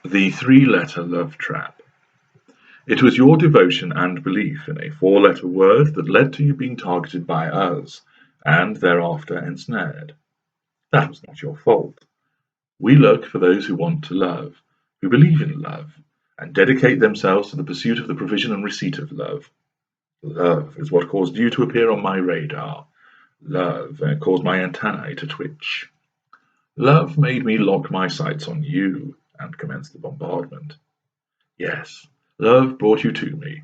The three-letter love trap. It was your devotion and belief in a four-letter word that led to you being targeted by us, and thereafter ensnared. That was not your fault. We look for those who want to love, who believe in love, and dedicate themselves to the pursuit of the provision and receipt of love. Love is what caused you to appear on my radar. Love caused my antennae to twitch. Love made me lock my sights on you and commence the bombardment. Yes, love brought you to me,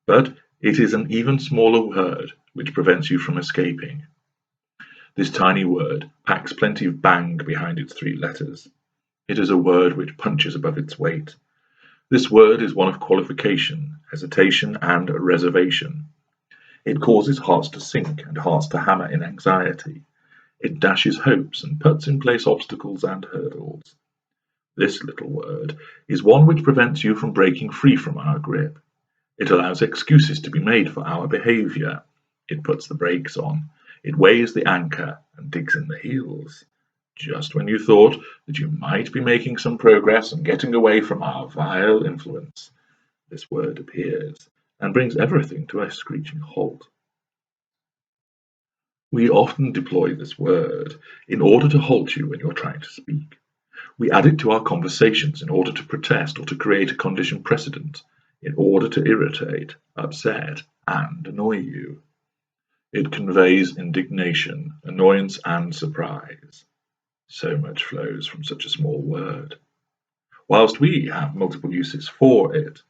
but it is an even smaller word which prevents you from escaping. This tiny word packs plenty of bang behind its three letters. It is a word which punches above its weight. This word is one of qualification, hesitation, and reservation. It causes hearts to sink and hearts to hammer in anxiety. It dashes hopes and puts in place obstacles and hurdles. This little word is one which prevents you from breaking free from our grip. It allows excuses to be made for our behavior. It puts the brakes on. It weighs the anchor and digs in the heels. Just when you thought that you might be making some progress and getting away from our vile influence, this word appears and brings everything to a screeching halt. We often deploy this word in order to halt you when you're trying to speak. We add it to our conversations in order to protest or to create a condition precedent, in order to irritate, upset, and annoy you. It conveys indignation, annoyance, and surprise. So much flows from such a small word. Whilst we have multiple uses for it,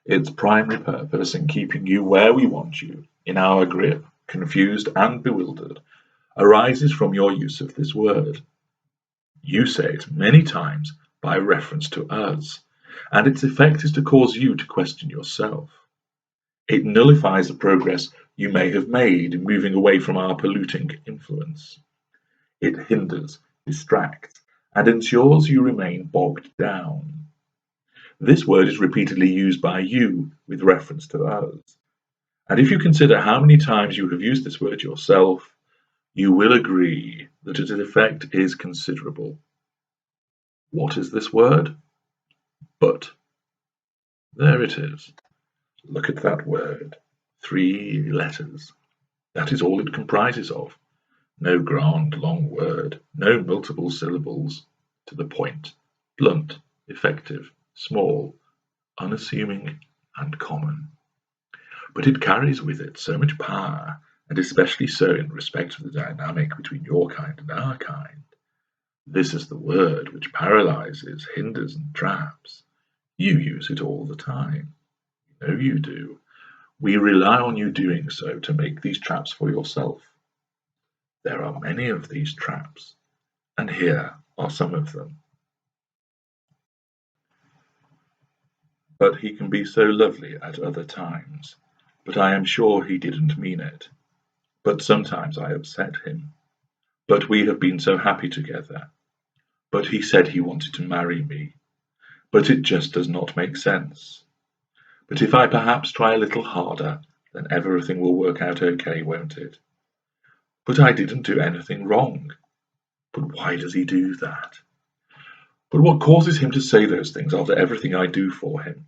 its primary purpose in keeping you where we want you, in our grip, confused and bewildered, arises from your use of this word. You say it many times by reference to us, and its effect is to cause you to question yourself. It nullifies the progress you may have made in moving away from our polluting influence. It hinders, distracts, and ensures you remain bogged down. This word is repeatedly used by you with reference to us, and if you consider how many times you have used this word yourself, you will agree that its effect is considerable. What is this word? But. There it is. Look at that word. 3 letters. That is all it comprises of. No grand, long word, no multiple syllables. To the point, blunt, effective, small, unassuming, and common. But it carries with it so much power, and especially so in respect of the dynamic between your kind and our kind. This is the word which paralyzes, hinders, and traps. You use it all the time. You know you do. We rely on you doing so to make these traps for yourself. There are many of these traps, and here are some of them. But he can be so lovely at other times, but I am sure he didn't mean it. But sometimes I upset him. But we have been so happy together. But he said he wanted to marry me. But it just does not make sense. But if I perhaps try a little harder, then everything will work out okay, won't it? But I didn't do anything wrong. But why does he do that? But what causes him to say those things after everything I do for him?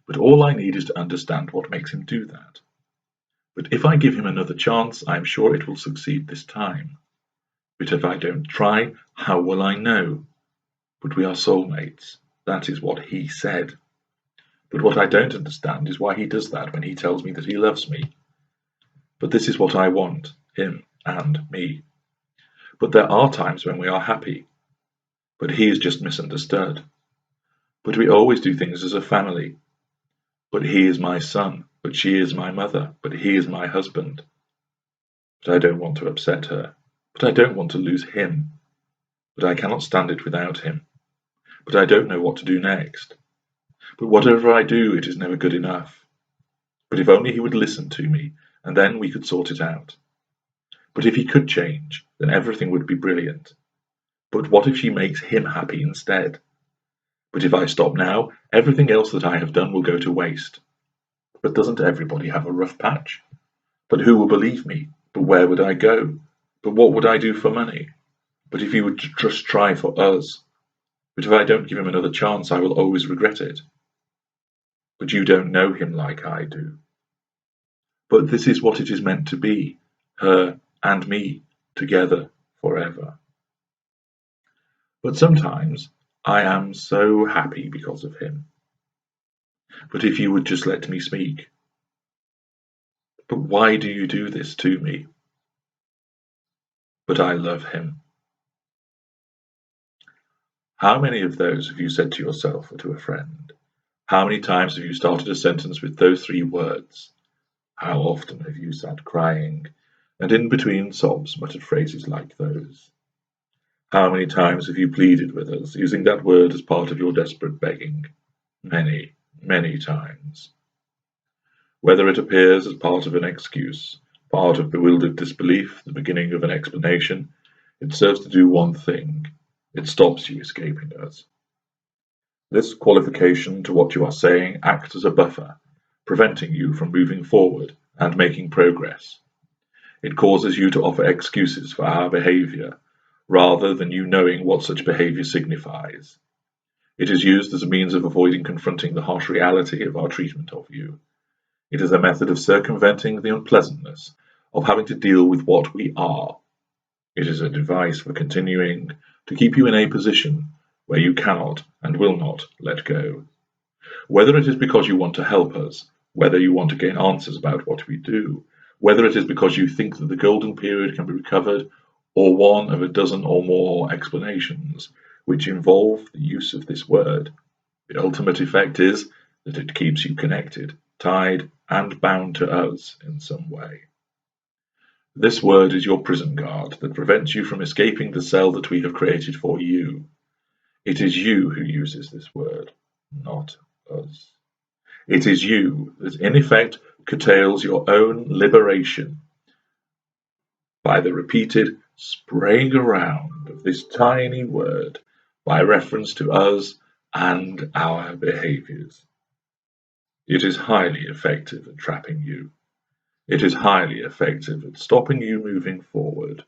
But all I need is to understand what makes him do that. But if I give him another chance, I am sure it will succeed this time. But if I don't try, how will I know? But we are soulmates. That is what he said. But what I don't understand is why he does that when he tells me that he loves me. But this is what I want, him and me. But there are times when we are happy. But he is just misunderstood. But we always do things as a family. But he is my son, but she is my mother, but he is my husband. But I don't want to upset her. But I don't want to lose him. But I cannot stand it without him. But I don't know what to do next. But whatever I do, it is never good enough. But if only he would listen to me, and then we could sort it out. But if he could change, then everything would be brilliant. But what if she makes him happy instead? But if I stop now, everything else that I have done will go to waste. But doesn't everybody have a rough patch? But who will believe me? But where would I go? But what would I do for money? But if he would just try for us? But if I don't give him another chance, I will always regret it. But you don't know him like I do. But this is what it is meant to be, her and me, together forever. But sometimes I am so happy because of him. But if you would just let me speak. But why do you do this to me? But I love him. How many of those have you said to yourself or to a friend? How many times have you started a sentence with those 3 words? How often have you sat crying, and in between sobs muttered phrases like those? How many times have you pleaded with us, using that word as part of your desperate begging? Many, many times. Whether it appears as part of an excuse, part of bewildered disbelief, the beginning of an explanation, it serves to do one thing: it stops you escaping us. This qualification to what you are saying acts as a buffer, preventing you from moving forward and making progress. It causes you to offer excuses for our behavior, rather than you knowing what such behavior signifies. It is used as a means of avoiding confronting the harsh reality of our treatment of you. It is a method of circumventing the unpleasantness of having to deal with what we are. It is a device for continuing to keep you in a position where you cannot and will not let go. Whether it is because you want to help us, whether you want to gain answers about what we do, whether it is because you think that the golden period can be recovered, or one of a dozen or more explanations which involve the use of this word, the ultimate effect is that it keeps you connected, tied, and bound to us in some way. This word is your prison guard that prevents you from escaping the cell that we have created for you. It is you who uses this word, not us. It is you that in effect curtails your own liberation by the repeated spraying around of this tiny word by reference to us and our behaviors. It is highly effective at trapping you. It is highly effective at stopping you moving forward.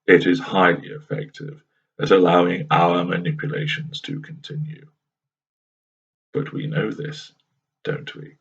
It is highly effective at allowing our manipulations to continue. But we know this, don't we?